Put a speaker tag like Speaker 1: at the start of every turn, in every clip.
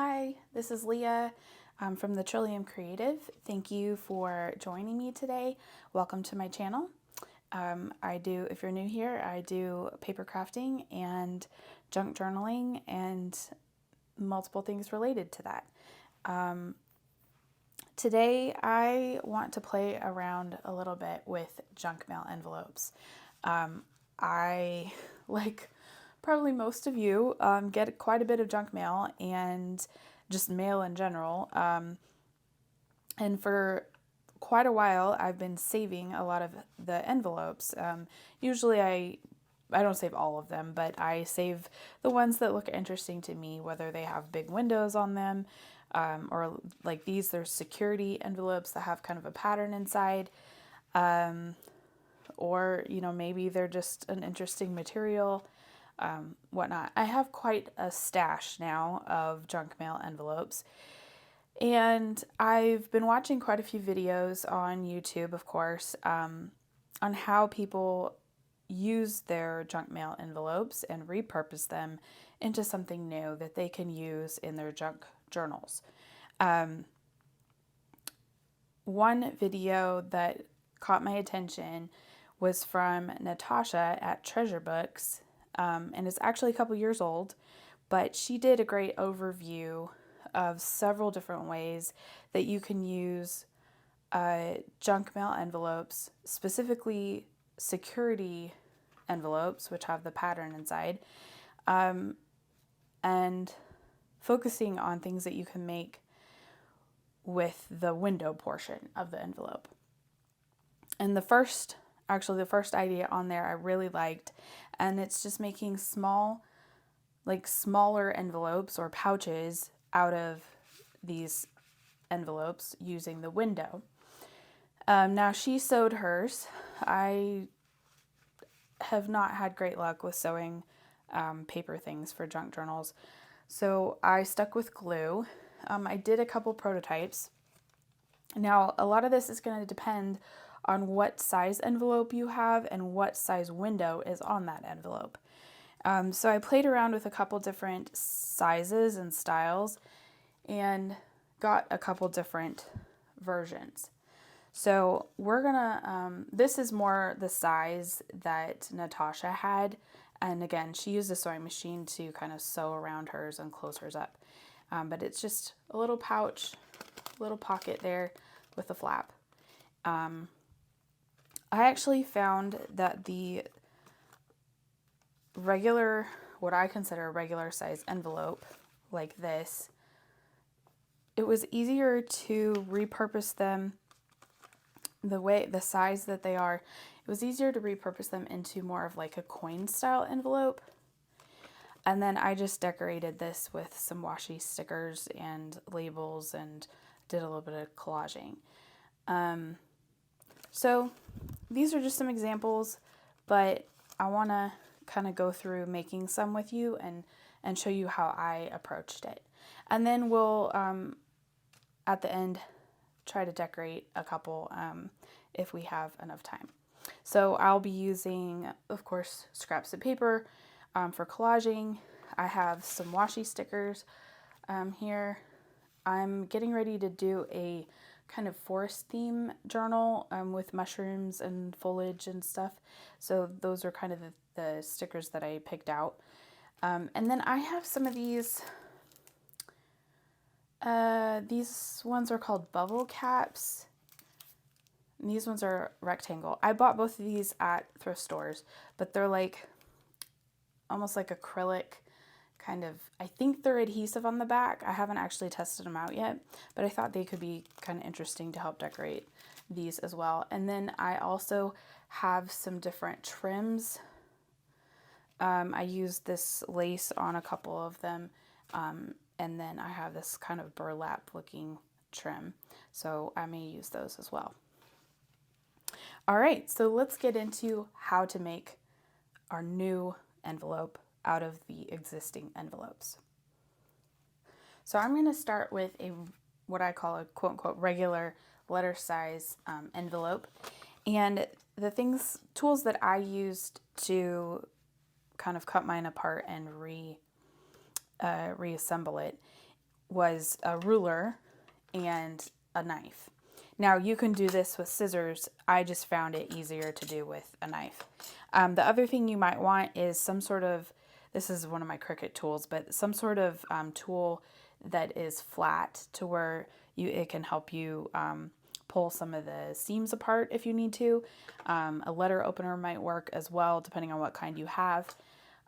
Speaker 1: Hi, this is Leah from the Trillium Creative. Thank you for joining me today. Welcome to my channel. If you're new here, I do paper crafting and junk journaling and multiple things related to that. Today, I want to play around a little bit with junk mail envelopes. I, like probably most of you, get quite a bit of junk mail and just mail in general. And for quite a while, I've been saving a lot of the envelopes. Usually I don't save all of them, but I save the ones that look interesting to me, whether they have big windows on them, or like these, there's security envelopes that have kind of a pattern inside. Or, maybe they're just an interesting material, whatnot. I have quite a stash now of junk mail envelopes. And I've been watching quite a few videos on YouTube, of course, on how people use their junk mail envelopes and repurpose them into something new that they can use in their junk journals. One video that caught my attention was from Natasha at Treasure Books, and it's actually a couple years old, but she did a great overview of several different ways that you can use junk mail envelopes, specifically security envelopes, which have the pattern inside, and focusing on things that you can make with the window portion of the envelope. And the first idea on there I really liked, and it's just making smaller envelopes or pouches out of these envelopes using the window. Now she sewed hers. I have not had great luck with sewing paper things for junk journals, so I stuck with glue. I did a couple prototypes. Now, a lot of this is going to depend on what size envelope you have and what size window is on that envelope. So I played around with a couple different sizes and styles and got a couple different versions. So we're gonna, this is more the size that Natasha had. And again, she used a sewing machine to kind of sew around hers and close hers up. But it's just a little pouch, little pocket there with a flap. I actually found that the regular, what I consider a regular size envelope like this, it was easier to repurpose them the size that they are. It was easier to repurpose them into more of like a coin style envelope. And then I just decorated this with some washi stickers and labels and did a little bit of collaging. So these are just some examples, but I want to kind of go through making some with you and show you how I approached it. And then we'll, at the end, try to decorate a couple if we have enough time. So I'll be using, of course, scraps of paper for collaging. I have some washi stickers here. I'm getting ready to do a kind of forest theme journal with mushrooms and foliage and stuff. So those are kind of the stickers that I picked out. And then I have some of these. These ones are called bubble caps. And these ones are rectangle. I bought both of these at thrift stores, but they're like almost like acrylic kind of, I think they're adhesive on the back. I haven't actually tested them out yet, but I thought they could be kind of interesting to help decorate these as well. And then I also have some different trims. I used this lace on a couple of them. And then I have this kind of burlap looking trim. So I may use those as well. All right, so let's get into how to make our new envelope out of the existing envelopes. So I'm going to start with what I call a quote-unquote regular letter size envelope. And the tools that I used to kind of cut mine apart and reassemble it was a ruler and a knife. Now you can do this with scissors. I just found it easier to do with a knife. The other thing you might want is some sort of, this is one of my Cricut tools, but some sort of tool that is flat to where it can help you pull some of the seams apart if you need to. A letter opener might work as well, depending on what kind you have.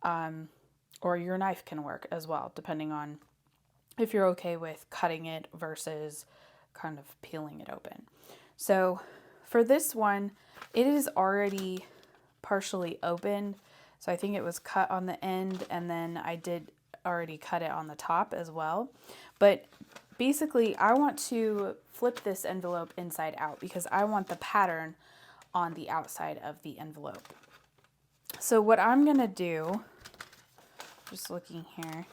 Speaker 1: Or your knife can work as well, depending on if you're okay with cutting it versus kind of peeling it open. So for this one, it is already partially opened. So I think it was cut on the end, and then I did already cut it on the top as well. But basically, I want to flip this envelope inside out because I want the pattern on the outside of the envelope. So what I'm going to do, just looking here,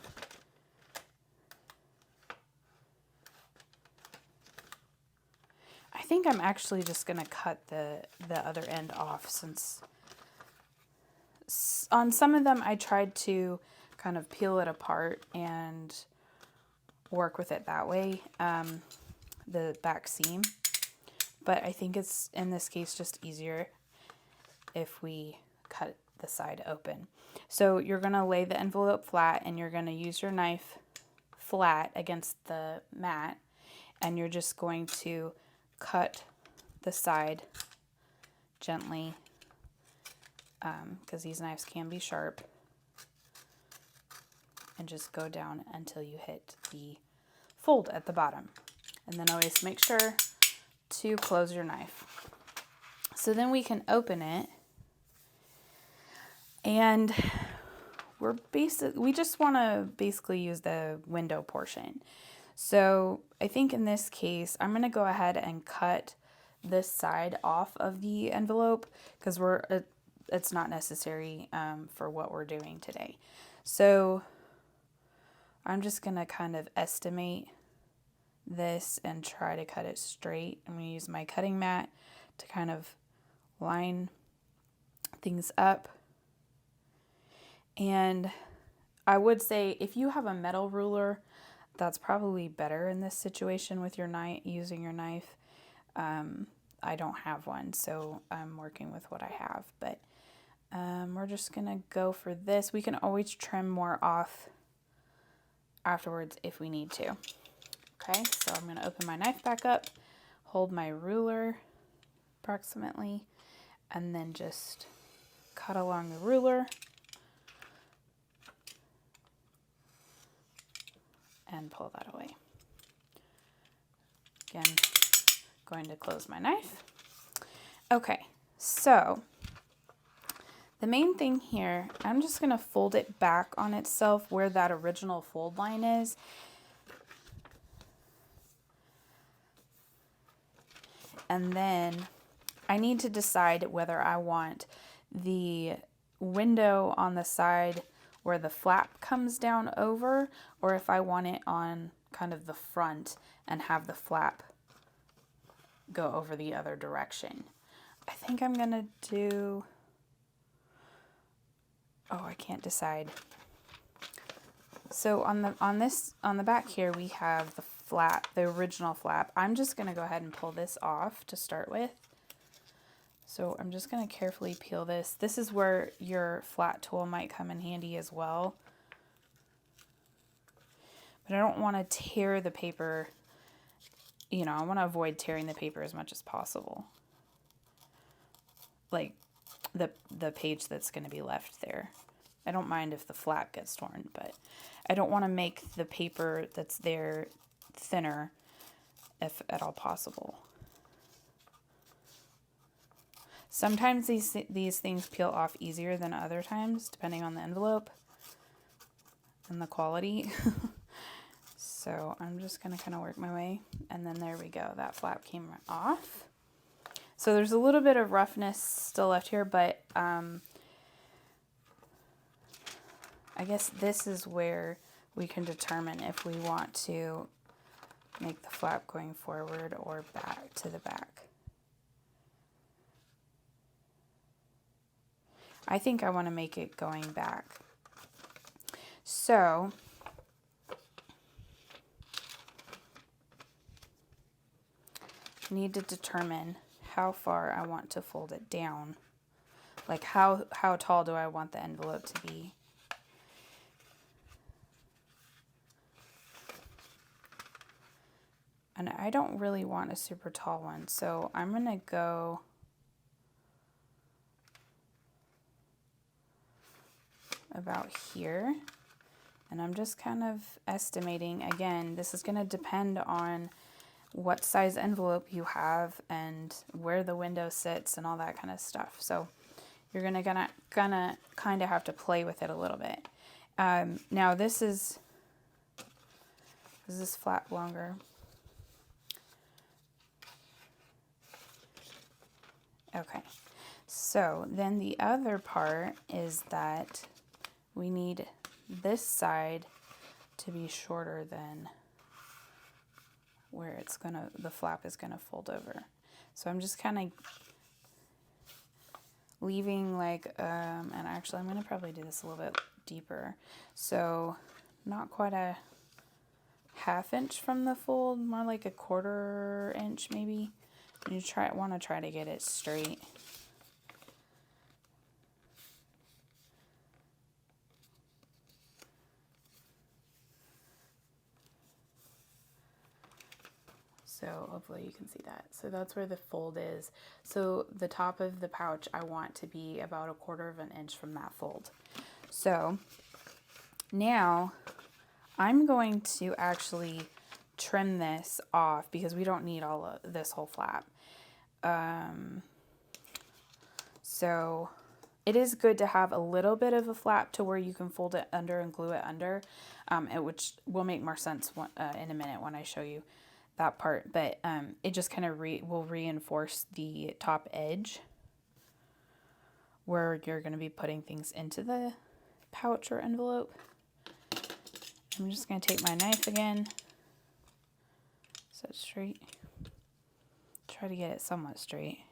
Speaker 1: I think I'm actually just going to cut the other end off, since on some of them I tried to kind of peel it apart and work with it that way, the back seam. But I think it's, in this case, just easier if we cut the side open. So you're going to lay the envelope flat, and you're going to use your knife flat against the mat, and you're just going to cut the side gently, because these knives can be sharp, and just go down until you hit the fold at the bottom. And then always make sure to close your knife. So then we can open it, and we just want to basically use the window portion. So I think in this case, I'm going to go ahead and cut this side off of the envelope because it's not necessary for what we're doing today. So I'm just going to kind of estimate this and try to cut it straight. I'm going to use my cutting mat to kind of line things up. And I would say if you have a metal ruler, that's probably better in this situation with your knife, using your knife. I don't have one, so I'm working with what I have, but we're just gonna go for this. We can always trim more off afterwards if we need to. Okay, so I'm gonna open my knife back up, hold my ruler approximately, and then just cut along the ruler. And pull that away. Again, going to close my knife. Okay, so the main thing here, I'm just going to fold it back on itself where that original fold line is. And then I need to decide whether I want the window on the side where the flap comes down over, or if I want it on kind of the front and have the flap go over the other direction. I think I'm gonna do, I can't decide. So on the back here we have the flap, the original flap. I'm just gonna go ahead and pull this off to start with. So I'm just going to carefully peel this. This is where your flat tool might come in handy as well. But I don't want to tear the paper. I want to avoid tearing the paper as much as possible. Like the page that's going to be left there. I don't mind if the flap gets torn, but I don't want to make the paper that's there thinner if at all possible. Sometimes these things peel off easier than other times, depending on the envelope and the quality. So I'm just going to kind of work my way. And then there we go. That flap came off. So there's a little bit of roughness still left here, but I guess this is where we can determine if we want to make the flap going forward or back to the back. I think I want to make it going back. So need to determine how far I want to fold it down. Like how tall do I want the envelope to be? And I don't really want a super tall one, so I'm gonna go about here. And I'm just kind of estimating, again, this is gonna depend on what size envelope you have and where the window sits and all that kind of stuff. So you're gonna kind of have to play with it a little bit. Now is this flap longer? Okay, so then the other part is that we need this side to be shorter than where the flap is gonna fold over. So I'm just kind of leaving like, and actually I'm gonna probably do this a little bit deeper. So not quite a ½ inch from the fold, more like a ½ inch maybe. And you want to try to get it straight. So hopefully you can see that. So that's where the fold is. So the top of the pouch I want to be about ½ inch from that fold. So now I'm going to actually trim this off because we don't need all of this whole flap. So it is good to have a little bit of a flap to where you can fold it under and glue it under, which will make more sense in a minute when I show you that part. But it just kind of will reinforce the top edge where you're going to be putting things into the pouch or envelope. I'm just going to take my knife again. Set straight. Try to get it somewhat straight.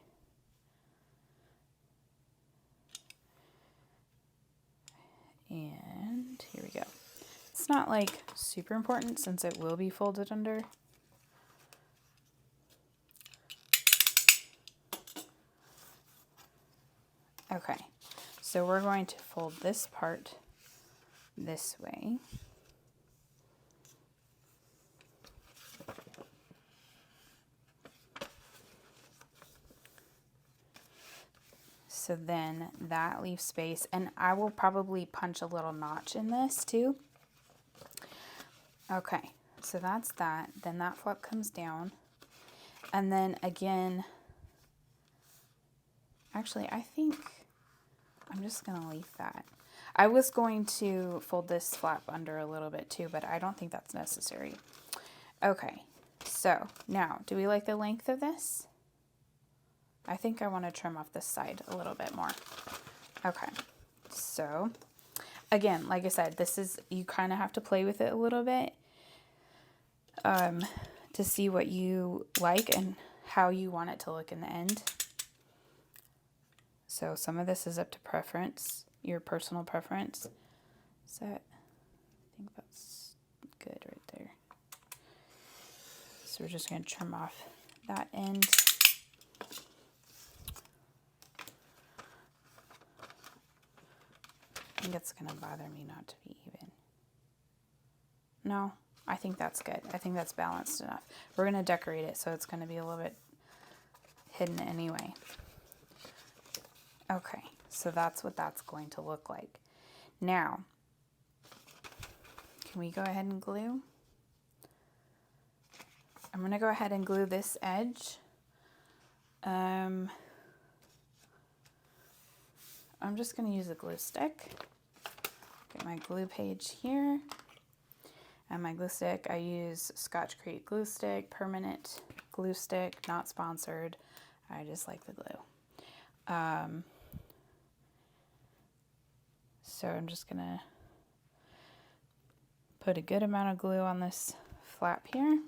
Speaker 1: And here we go. It's not like super important since it will be folded under. Okay, so we're going to fold this part this way. So then that leaves space, and I will probably punch a little notch in this too. Okay, so that's that. Then that flap comes down. And then again, actually, I think I'm just gonna leave that. I was going to fold this flap under a little bit too, but I don't think that's necessary. Okay, so now, do we like the length of this? I think I want to trim off this side a little bit more. Okay, so again, like I said, you kind of have to play with it a little bit to see what you like and how you want it to look in the end. So some of this is up to preference, your personal preference. I think that's good right there. So we're just going to trim off that end. I think it's going to bother me not to be even. No, I think that's good. I think that's balanced enough. We're going to decorate it, so it's going to be a little bit hidden anyway. Okay, so that's what that's going to look like. Now, can we go ahead and glue? I'm going to go ahead and glue this edge. I'm just going to use a glue stick. Get my glue page here. And my glue stick, I use Scotch Crate glue stick, permanent glue stick, not sponsored. I just like the glue. So I'm just going to put a good amount of glue on this flap here.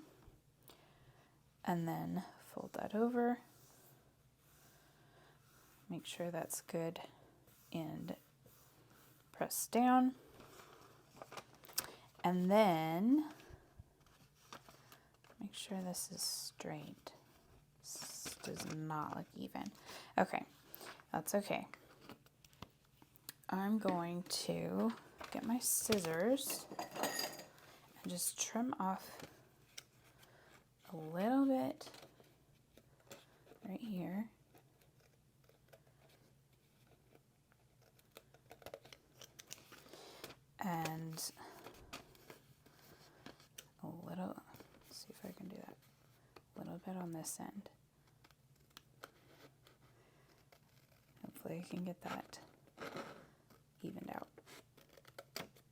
Speaker 1: And then fold that over. Make sure that's good and press down. And then make sure this is straight. does not look even. Okay, that's okay. I'm going to get my scissors and just trim off a little bit right here. And a little, let's see if I can do that, a little bit on this end. Hopefully I can get that evened out.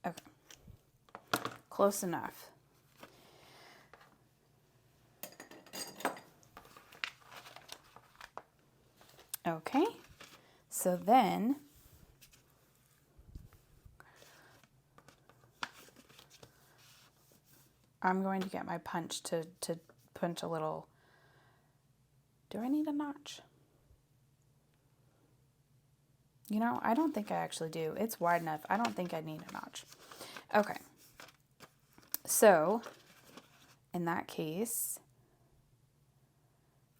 Speaker 1: Okay, close enough. Okay, so then I'm going to get my punch to punch a little. Do I need a notch? You know, I don't think I actually do. It's wide enough. I don't think I need a notch. Okay. So, in that case,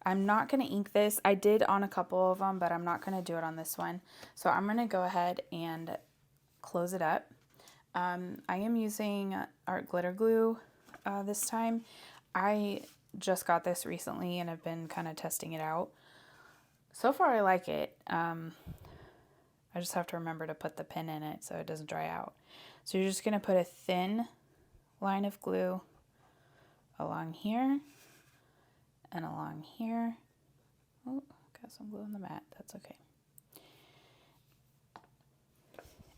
Speaker 1: I'm not going to ink this. I did on a couple of them, but I'm not going to do it on this one. So I'm going to go ahead and close it up. I am using art glitter glue this time. I just got this recently and I've been kind of testing it out. So far I like it. I just have to remember to put the pin in it so it doesn't dry out. So you're just going to put a thin line of glue along here and along here. Oh, got some glue on the mat. That's okay.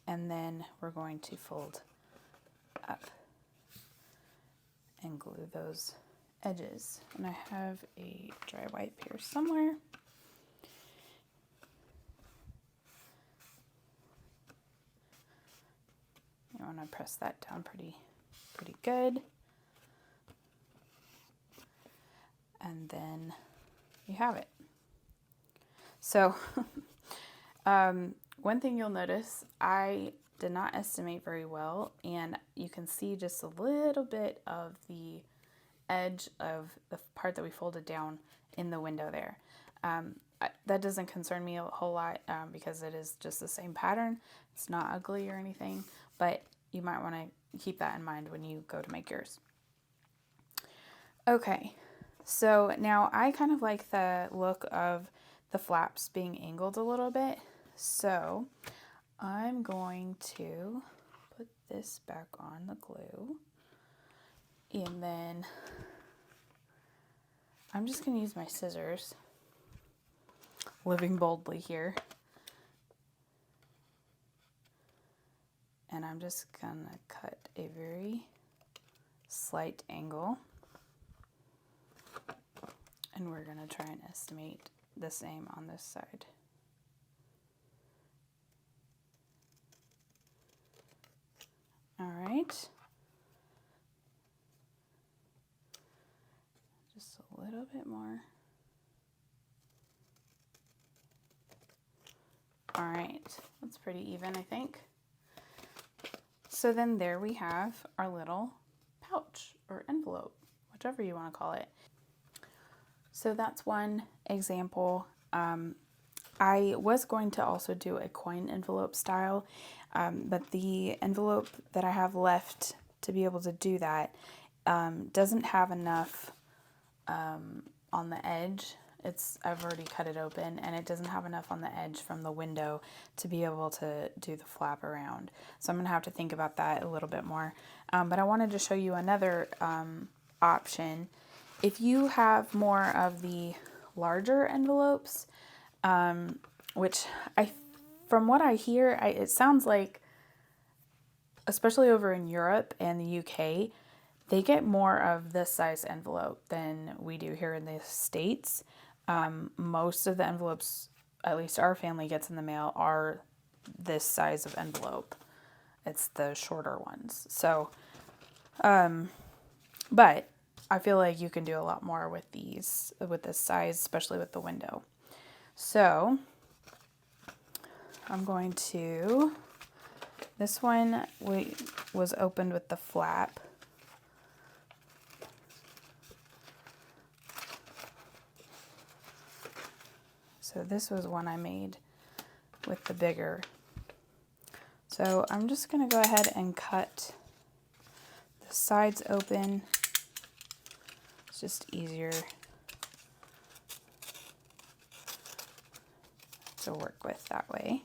Speaker 1: And then we're going to fold up and glue those edges. And I have a dry wipe here somewhere. You want to press that down pretty good. And then you have it. So one thing you'll notice, I did not estimate very well, and you can see just a little bit of the edge of the part that we folded down in the window there. That doesn't concern me a whole lot because it is just the same pattern. It's not ugly or anything, but you might want to keep that in mind when you go to make yours. Okay, so now I kind of like the look of the flaps being angled a little bit. So I'm going to put this back on the glue, and then I'm just going to use my scissors, living boldly here. And I'm just going to cut a very slight angle. And we're going to try and estimate the same on this side. All right. Just a little bit more. All right, that's pretty even, I think. So then there we have our little pouch or envelope, whichever you want to call it. So that's one example. I was going to also do a coin envelope style, but the envelope that I have left to be able to do that doesn't have enough on the edge. I've already cut it open, and it doesn't have enough on the edge from the window to be able to do the flap around. So I'm going to have to think about that a little bit more. But I wanted to show you another option. If you have more of the larger envelopes, which from what I hear, it sounds like, especially over in Europe and the UK, they get more of this size envelope than we do here in the States. Most of the envelopes, at least our family gets in the mail, are this size of envelope. It's the shorter ones. So, but I feel like you can do a lot more with this size, especially with the window. So I'm going to, this one was opened with the flap. So this was one I made with the bigger. So I'm just going to go ahead and cut the sides open. It's just easier to work with that way.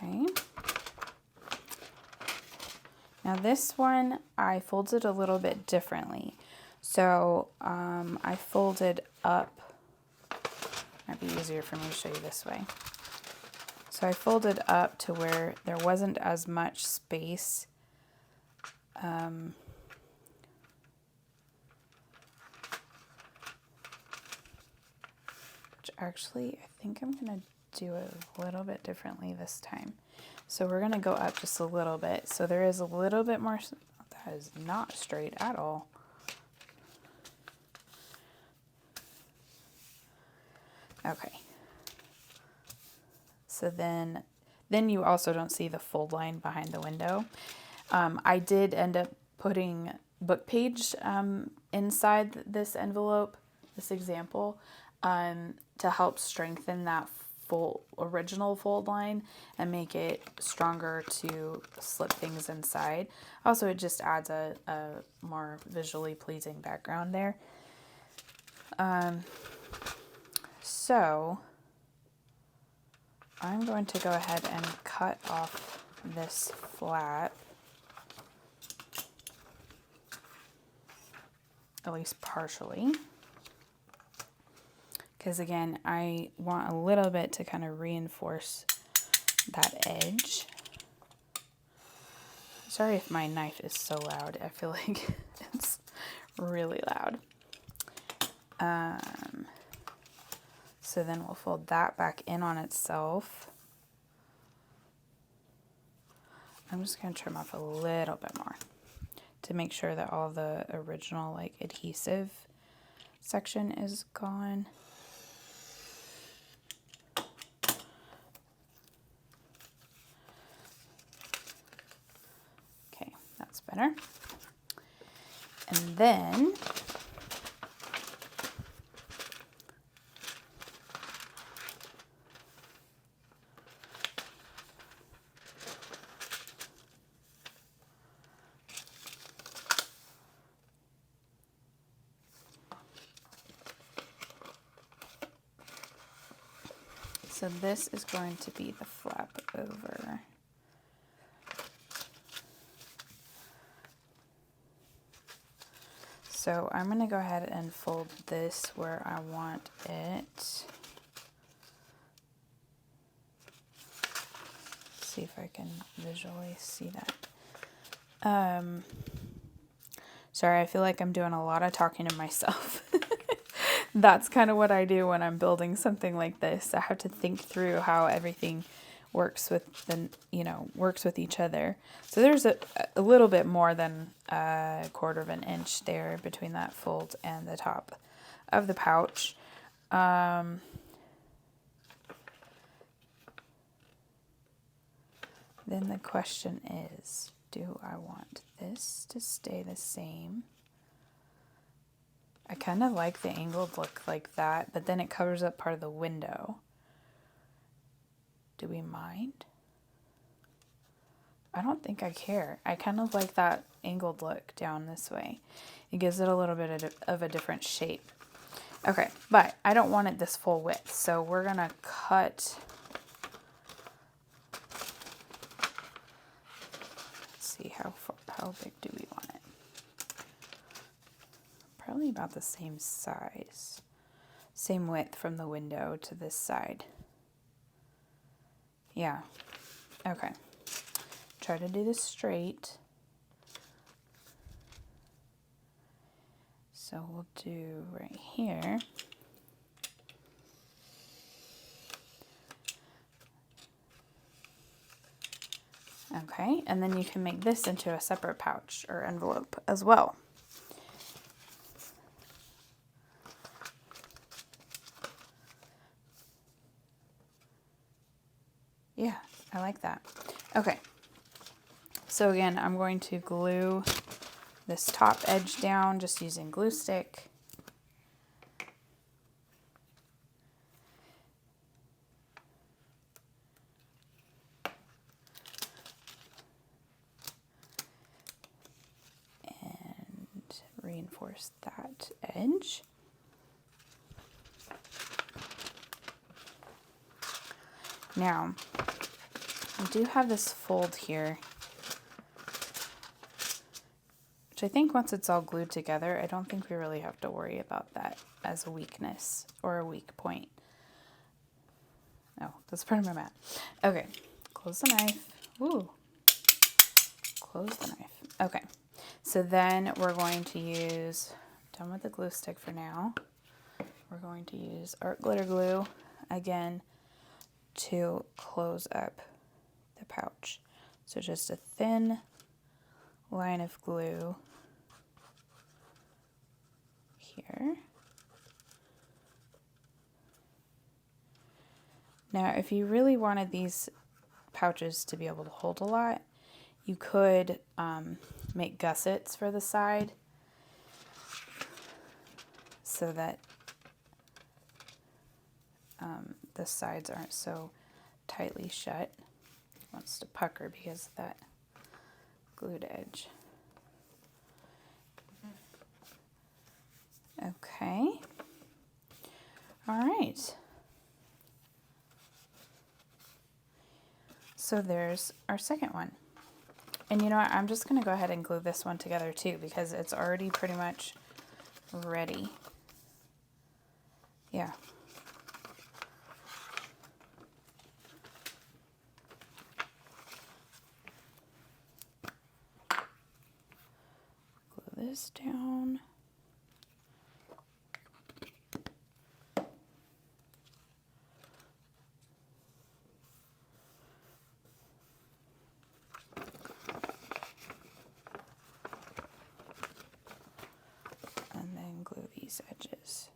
Speaker 1: Okay. Now this one, I folded a little bit differently. So I folded up. Might be easier for me to show you this way. So I folded up to where there wasn't as much space. Which actually, I think I'm going to do it a little bit differently this time. So we're going to go up just a little bit. So there is a little bit more. That is not straight at all. Okay. So then you also don't see the fold line behind the window. I did end up putting book page inside this envelope, this example, to help strengthen that original fold line and make it stronger to slip things inside. Also, it just adds a more visually pleasing background there. So I'm going to go ahead and cut off this flap, at least partially, because again, I want a little bit to kind of reinforce that edge. Sorry if my knife is so loud. I feel like it's really loud. So then we'll fold that back in on itself. I'm just going to trim off a little bit more to make sure that all the original like adhesive section is gone. Okay, that's better. And then so this is going to be the flap over. So I'm going to go ahead and fold this where I want it. See if I can visually see that. Sorry, I feel like I'm doing a lot of talking to myself. That's kind of what I do when I'm building something like this. I have to think through how everything works with works with each other. So there's a little bit more than a 1/4 of an inch there between that fold and the top of the pouch. Then the question is, do I want this to stay the same? I kind of like the angled look like that, but then it covers up part of the window. Do we mind? I don't think I care. I kind of like that angled look down this way. It gives it a little bit of a different shape. Okay, but I don't want it this full width, so we're gonna cut. Let's see, how big do we want it? Probably about the same size, same width from the window to this side. Yeah, okay. Try to do this straight. So we'll do right here. Okay, and then you can make this into a separate pouch or envelope as well. Yeah, I like that. Okay. So again, I'm going to glue this top edge down just using glue stick. And reinforce that edge. Now, I do have this fold here, which I think once it's all glued together, I don't think we really have to worry about that as a weakness or a weak point. Oh, that's part of my mat. Okay, close the knife. Ooh, close the knife. Okay, so then we're going to use, done with the glue stick for now, we're going to use art glitter glue again to close up the pouch. So just a thin line of glue here. Now, if you really wanted these pouches to be able to hold a lot, you could make gussets for the side so that the sides aren't so tightly shut. It wants to pucker because of that glued edge. Okay. All right. So there's our second one. And you know what? I'm just going to go ahead and glue this one together too because it's already pretty much ready. Yeah. Glue this down. And then glue these edges.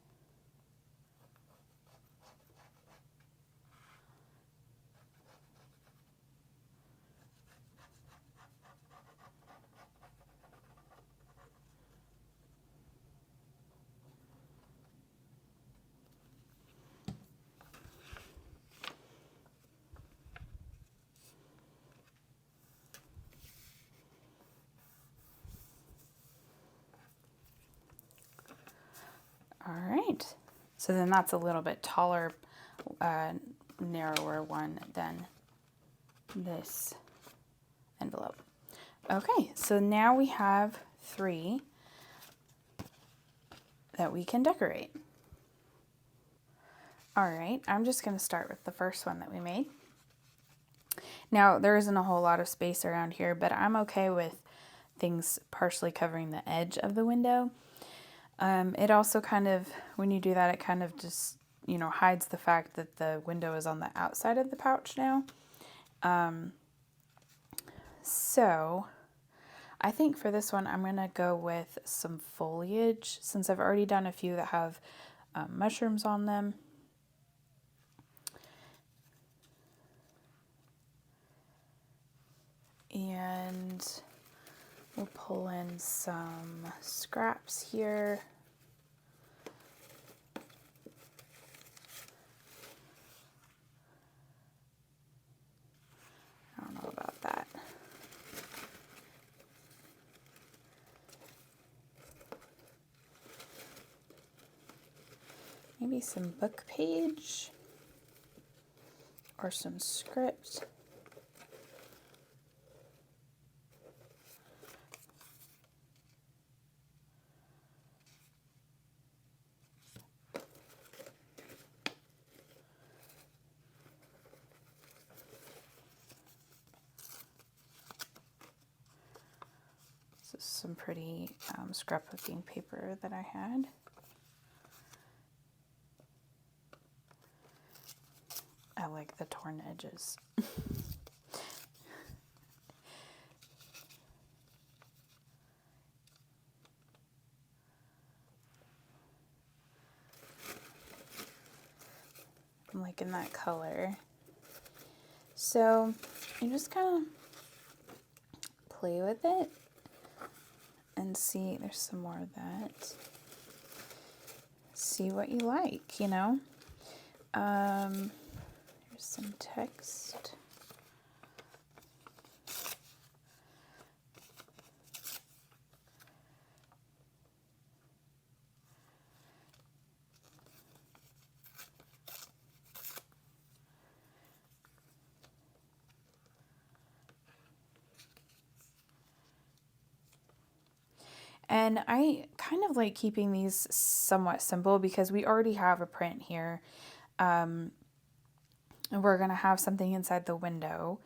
Speaker 1: All right, so then that's a little bit taller, narrower one than this envelope. Okay, so now we have 3 that we can decorate. All right, I'm just going to start with the first one that we made. Now, there isn't a whole lot of space around here, but I'm okay with things partially covering the edge of the window. It also kind of, when you do that, it kind of just, you know, hides the fact that the window is on the outside of the pouch now. So I think for this one, I'm going to go with some foliage since I've already done a few that have mushrooms on them. And we'll pull in some scraps here. I don't know about that. Maybe some book page or some script. This is some pretty scrapbooking paper that I had. I like the torn edges. I'm liking that color. So you just kind of play with it and see. There's some more of that. See what you like, you know. Here's some text. And I kind of like keeping these somewhat simple because we already have a print here. And we're going to have something inside the window.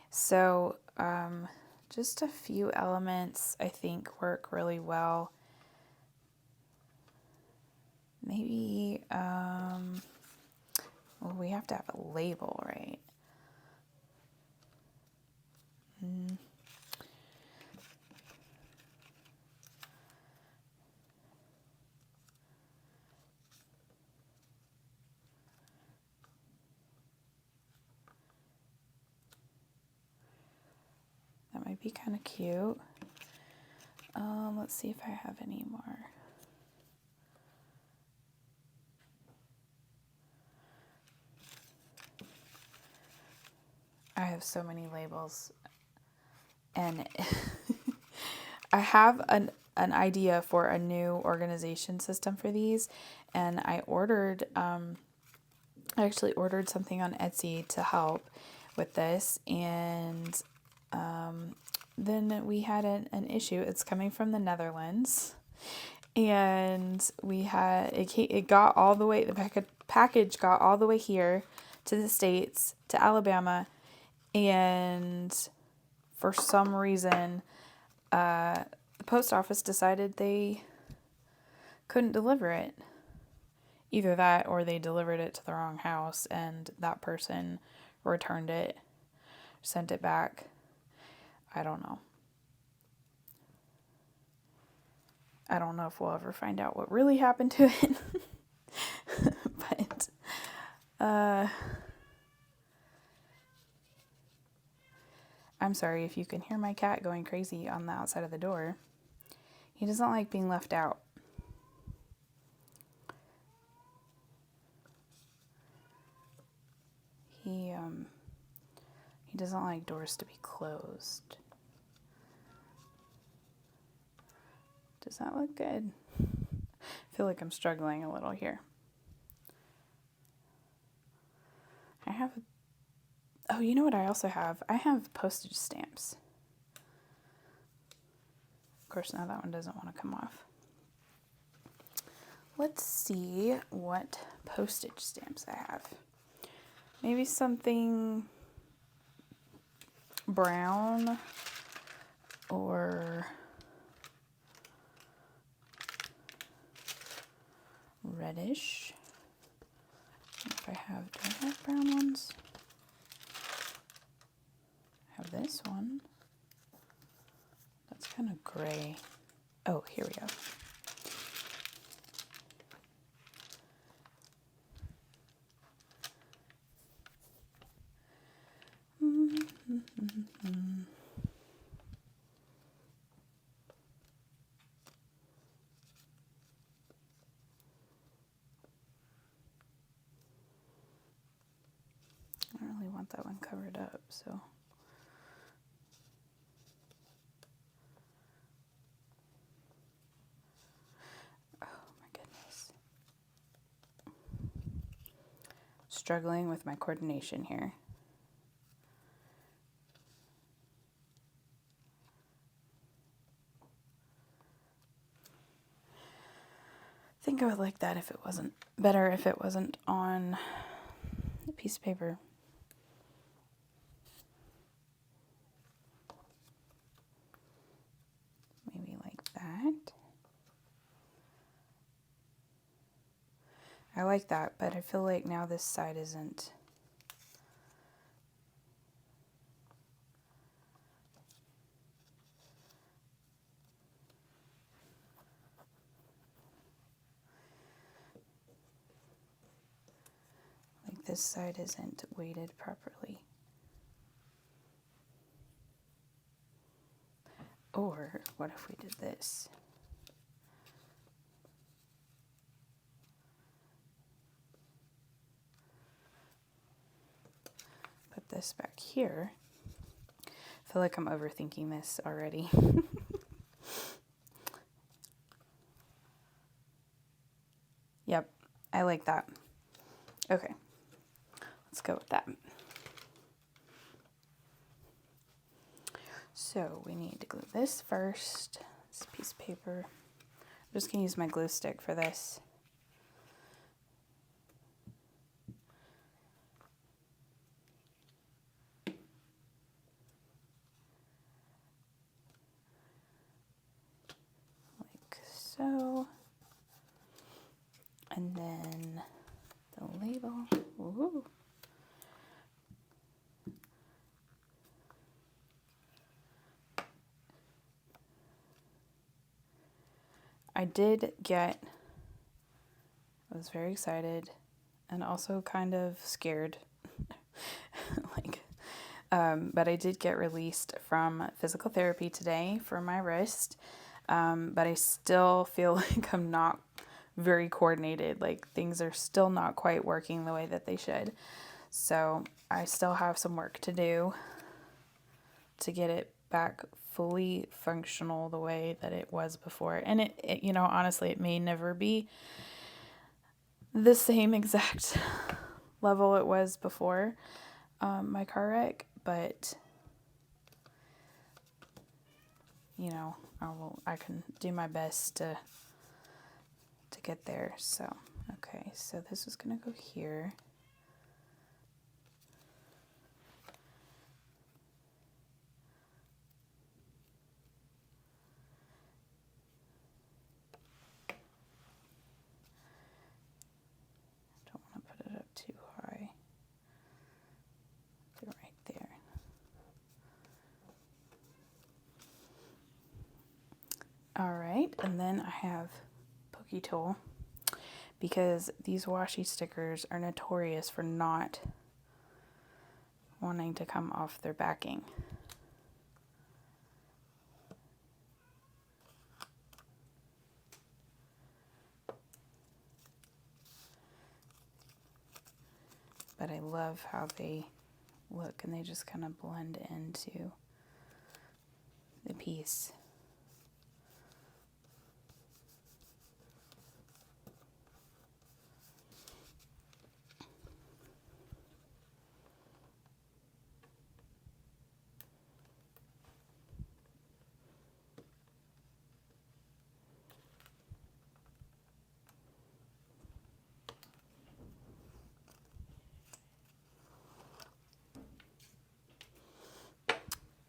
Speaker 1: So just a few elements I think work really well. Maybe, well, we have to have a label, right? That might be kind of cute. Let's see if I have any more. I have so many labels, and I have an idea for a new organization system for these, and I actually ordered something on Etsy to help with this, and then we had an issue. It's coming from the Netherlands, and we had it got all the way, the package got all the way here to the States, to Alabama, and for some reason the post office decided they couldn't deliver it. Either that or they delivered it to the wrong house and that person returned it, sent it back. I don't know. I don't know if we'll ever find out what really happened to it. But I'm sorry if you can hear my cat going crazy on the outside of the door. He doesn't like being left out. He doesn't like doors to be closed. Does that look good? I feel like I'm struggling a little here. I have, oh, you know what I also have? I have postage stamps. Of course, now that one doesn't want to come off. Let's see what postage stamps I have. Maybe something brown or reddish. If I have brown ones? I have this one. That's kind of gray. Oh, here we go. I don't really want that one covered up, so. Oh my goodness. Struggling with my coordination here. I think I would like that if it wasn't better if it wasn't on a piece of paper. Maybe like that. I like that, but I feel like now this side isn't. Like this side isn't weighted properly. Or what if we did this? Put this back here. I feel like I'm overthinking this already. Yep, I like that. Okay, let's go with that. So we need to glue this first. This piece of paper. I'm just going to use my glue stick for this. Like so. And then the label. Ooh. I was very excited and also kind of scared. But I did get released from physical therapy today for my wrist. But I still feel like I'm not very coordinated. Like things are still not quite working the way that they should. So I still have some work to do to get it back fully functional the way that it was before. And it you know, honestly, it may never be the same exact level it was before my car wreck, but you know, I can do my best to get there. So, okay, so this is gonna go here. Don't want to put it up too high. Do it right there. All right, and then I have Pokey Tool because these washi stickers are notorious for not wanting to come off their backing. But I love how they look and they just kind of blend into the piece.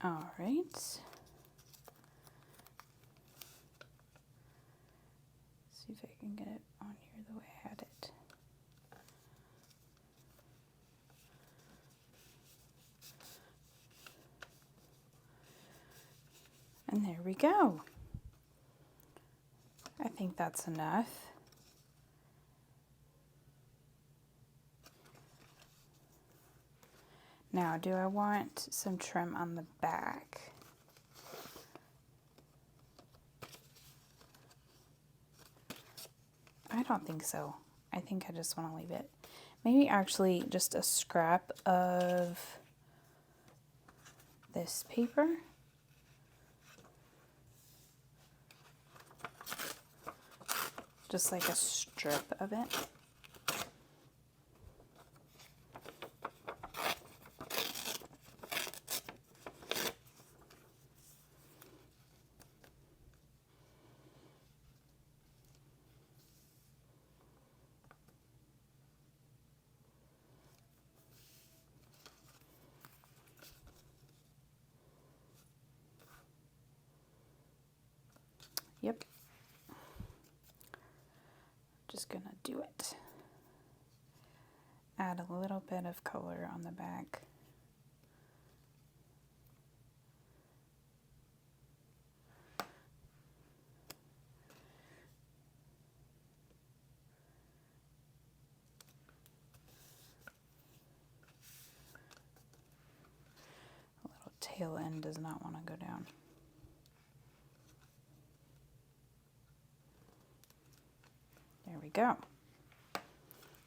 Speaker 1: All right. See if I can get it on here the way I had it. And there we go. I think that's enough. Now, do I want some trim on the back? I don't think so. I think I just want to leave it. Maybe actually just a scrap of this paper. Just like a strip of it. Yep. Just gonna do it. Add a little bit of color on the back. A little tail end does not want to go down. go.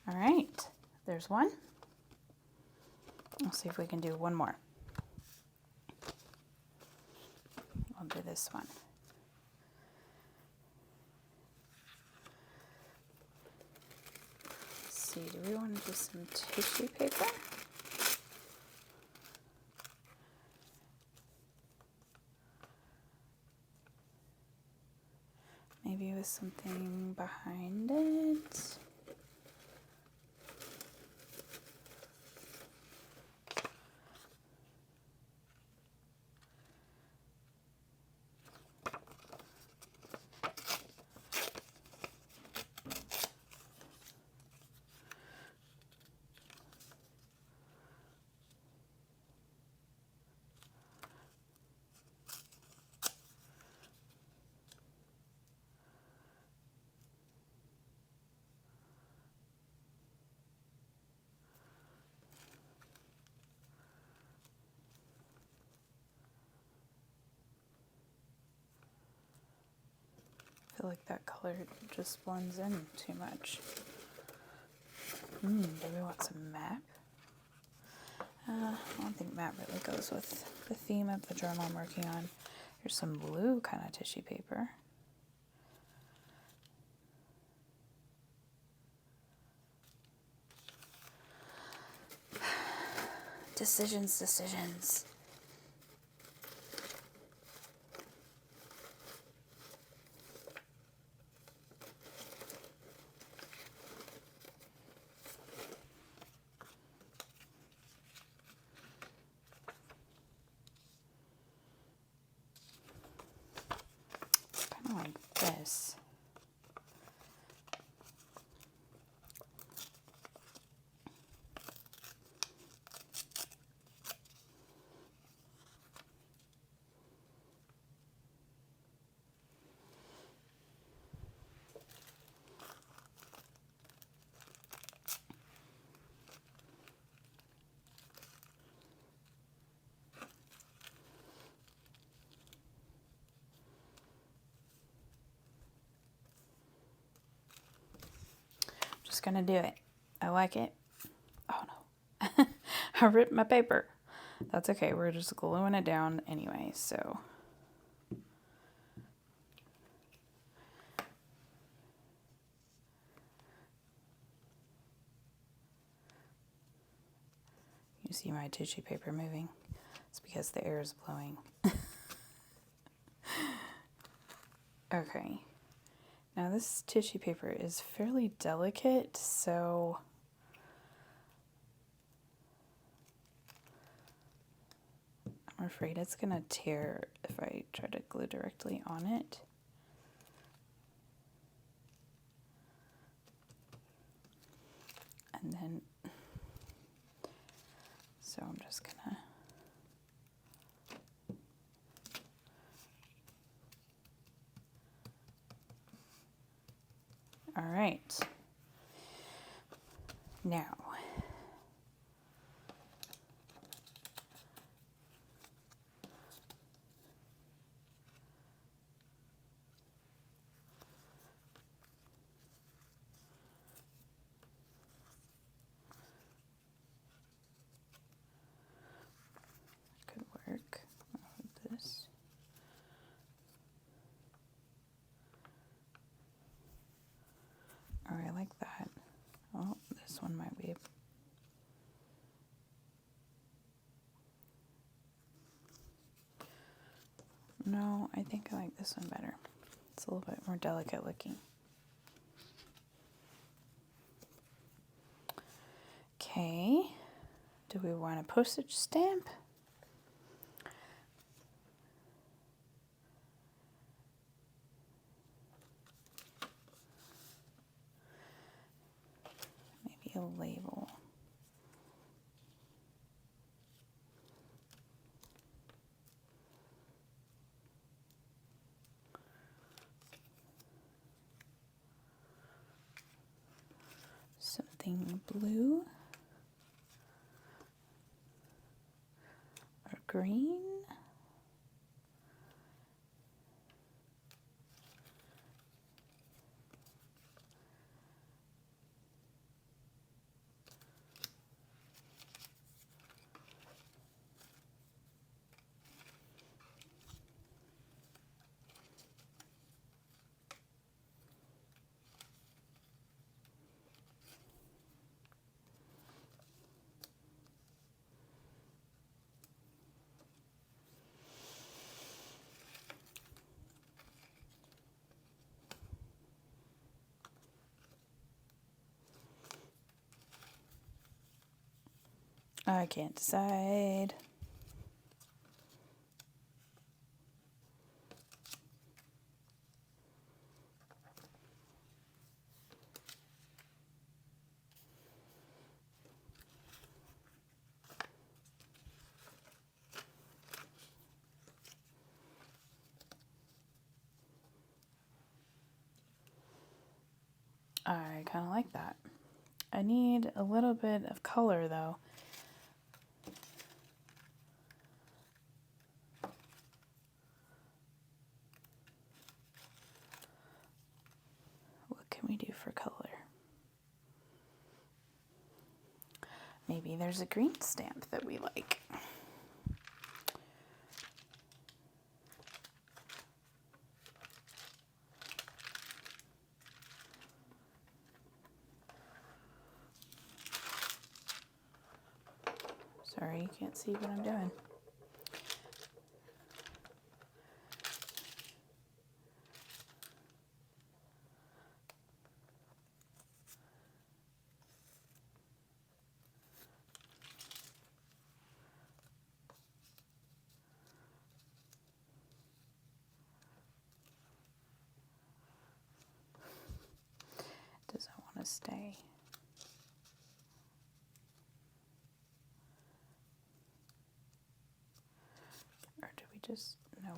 Speaker 1: All right, there's one. Let's see if we can do one more. I'll do this one. Let's see, do we want to do some tissue paper? Maybe with something behind it. I feel like that color just blends in too much. Do we want some map? I don't think map really goes with the theme of the journal I'm working on. Here's some blue kind of tissue paper. Decisions. Kind of like this. Just gonna do it. I like it. Oh no. I ripped my paper. That's okay. We're just gluing it down anyway, so. You see my tissue paper moving? It's because the air is blowing. Okay. Now this tissue paper is fairly delicate, so I'm afraid it's gonna tear if I try to glue directly on it. And then, so I'm just gonna all right. Now, could work with this. Oh, I like that. Oh, this one might be. No, I think I like this one better. It's a little bit more delicate looking. Okay. Do we want a postage stamp? Maybe a label. Something blue or green. I can't decide. I kind of like that. I need a little bit of color though. What can we do for color? Maybe there's a green stamp that we like. Sorry, you can't see what I'm doing. Doesn't want to stay. Or do we just, no.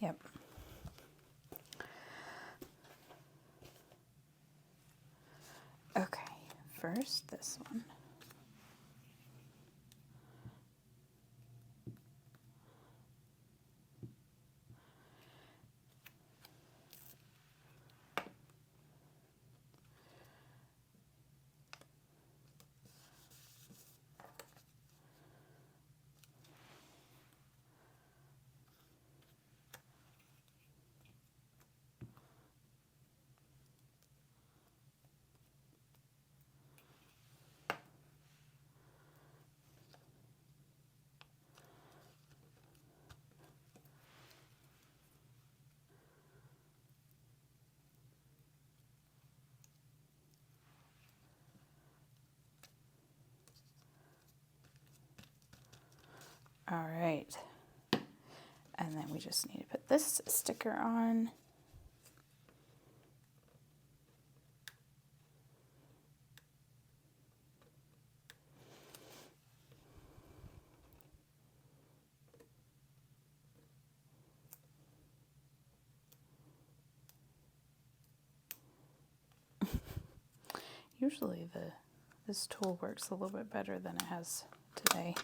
Speaker 1: Yep. Okay, first this one. All right. And then we just need to put this sticker on. Usually this tool works a little bit better than it has today.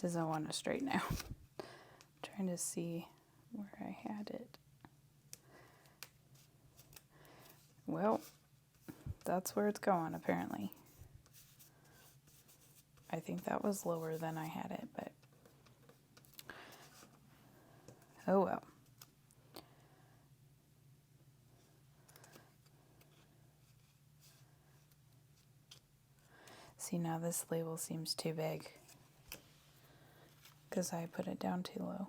Speaker 1: Doesn't want to straighten out. Trying to see where I had it. Well, that's where it's going apparently. I think that was lower than I had it, but oh well. See, now this label seems too big because I put it down too low.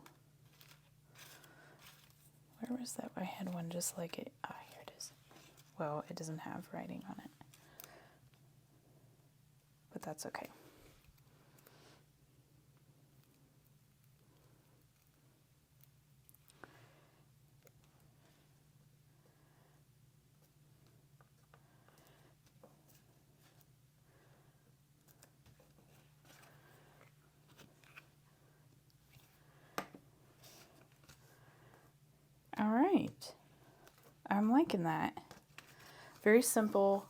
Speaker 1: Where was that? I had one just like it. Ah, here it is. Well, it doesn't have writing on it, but that's okay. All right. I'm liking that. Very simple,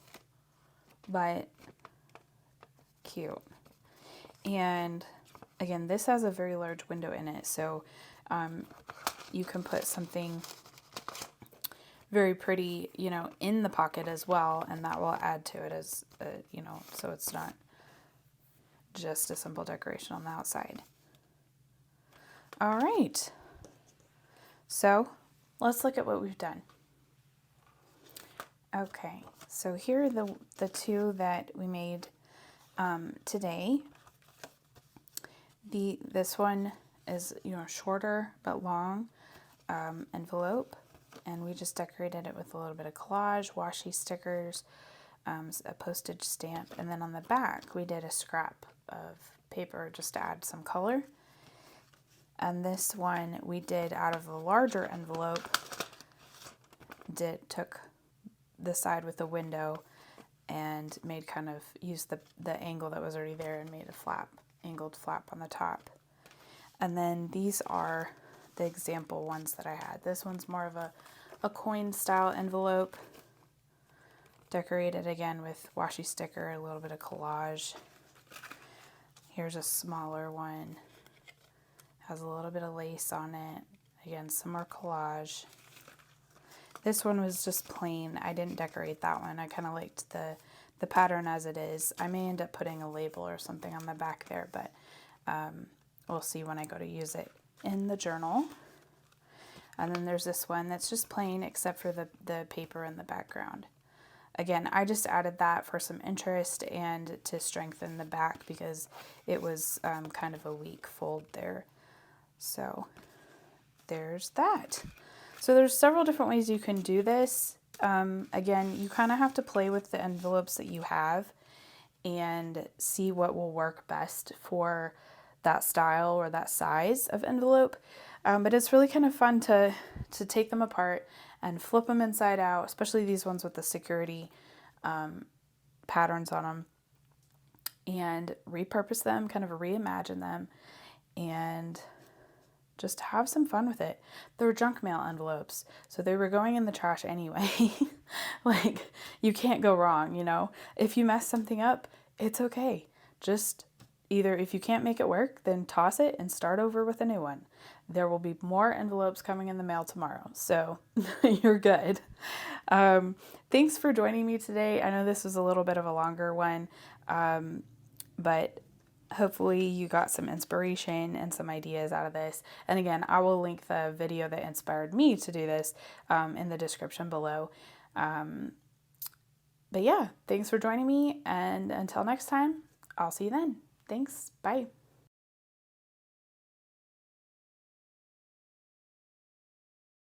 Speaker 1: but cute. And again, this has a very large window in it, so you can put something very pretty, you know, in the pocket as well, and that will add to it as, you know, so it's not just a simple decoration on the outside. All right. So let's look at what we've done. Okay, so here are the two that we made today. This one is, shorter but long envelope, and we just decorated it with a little bit of collage, washi stickers, a postage stamp, and then on the back we did a scrap of paper just to add some color. And this one we did out of the larger envelope, took the side with the window and made used the angle that was already there and made a angled flap on the top. And then these are the example ones that I had. This one's more of a coin style envelope, decorated again with washi sticker, a little bit of collage. Here's a smaller one, has a little bit of lace on it, again some more collage. This one was just plain. I didn't decorate that one. I kind of liked the pattern as it is. I may end up putting a label or something on the back there, but we'll see when I go to use it in the journal. And then there's this one that's just plain except for the paper in the background. Again, I just added that for some interest and to strengthen the back because it was kind of a weak fold there. So there's that. So there's several different ways you can do this. Again, you kind of have to play with the envelopes that you have and see what will work best for that style or that size of envelope. But it's really kind of fun to take them apart and flip them inside out, especially these ones with the security patterns on them, and repurpose them, kind of reimagine them, and just have some fun with it. They're junk mail envelopes, so they were going in the trash anyway. Like, you can't go wrong, If you mess something up, it's okay. Just either, if you can't make it work, then toss it and start over with a new one. There will be more envelopes coming in the mail tomorrow, so you're good. Thanks for joining me today. I know this was a little bit of a longer one, but hopefully you got some inspiration and some ideas out of this. And again, I will link the video that inspired me to do this in the description below. But yeah, thanks for joining me, and until next time, I'll see you then. Thanks. Bye.